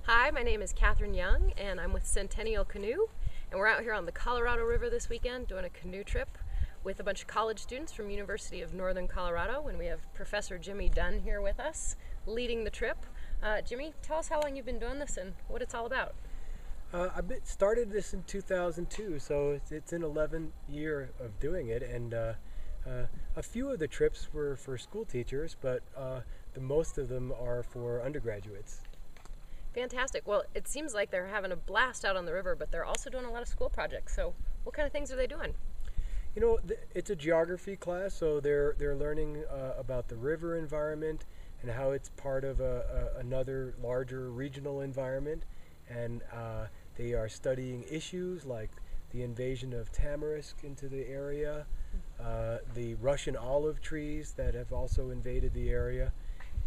Hi, my name is Catherine Young and I'm with Centennial Canoe, and we're out here on the Colorado River this weekend doing a canoe trip with a bunch of college students from University of Northern Colorado, and we have Professor Jimmy Dunn here with us leading the trip. Jimmy, tell us how long you've been doing this and what it's all about. I started this in 2002, so it's an 11th year of doing it, and a few of the trips were for school teachers, but the most of them are for undergraduates. Fantastic. Well, it seems like they're having a blast out on the river, but they're also doing a lot of school projects. So what kind of things are they doing? You know, it's a geography class, so they're learning about the river environment and how it's part of another larger regional environment, and they are studying issues like the invasion of tamarisk into the area, the Russian olive trees that have also invaded the area,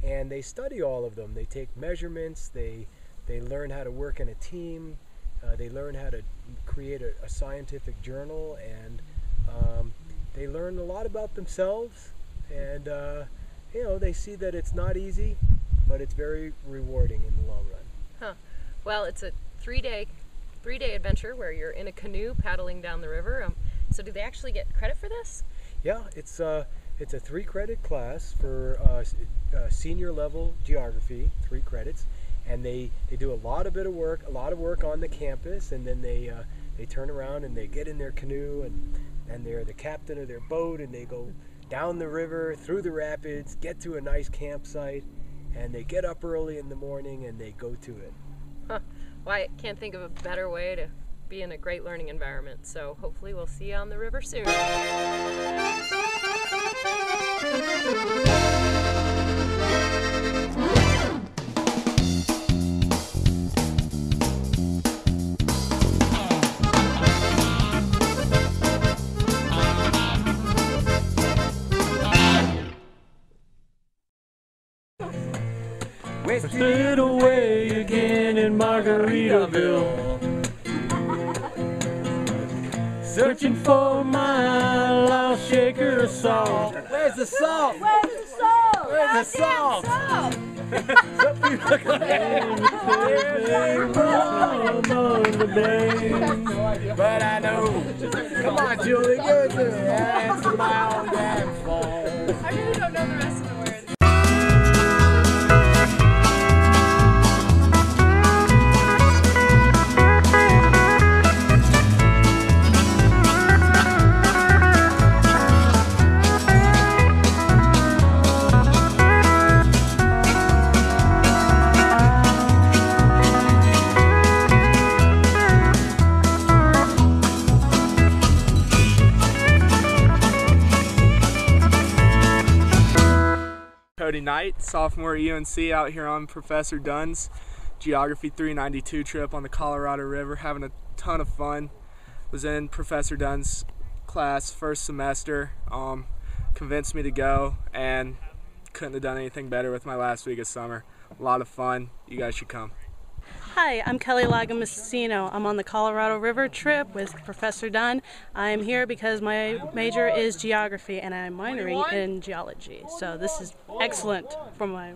and they study all of them. They take measurements, they learn how to work in a team, they learn how to create a scientific journal, and they learn a lot about themselves, and you know, they see that it's not easy, but it's very rewarding in the long run. Huh. Well, it's a three-day adventure where you're in a canoe paddling down the river. So do they actually get credit for this? Yeah, it's a 3-credit class for senior level geography, 3 credits, and they do a lot of work on the campus, and then they turn around and they get in their canoe, and they're the captain of their boat, and they go down the river, through the rapids, get to a nice campsite, and they get up early in the morning and they go to it. Huh. Well, I can't think of a better way to be in a great learning environment, so hopefully we'll see you on the river soon. Wasted away again in Margaritaville, searching for my lost shaker of salt. Where's the salt? Where's the salt? Where's the salt? But I know. Come on, Julie, give it to me. That's my own damn fault. I really don't know the rest of the words. Knight, sophomore at UNC, out here on Professor Dunn's Geography 392 trip on the Colorado River, having a ton of fun. Was in Professor Dunn's class first semester, convinced me to go, and couldn't have done anything better with my last week of summer. A lot of fun. You guys should come. Hi, I'm Kelly Lagamacino. I'm on the Colorado River trip with Professor Dunn. I'm here because my major is geography and I'm minoring in geology. So this is excellent for my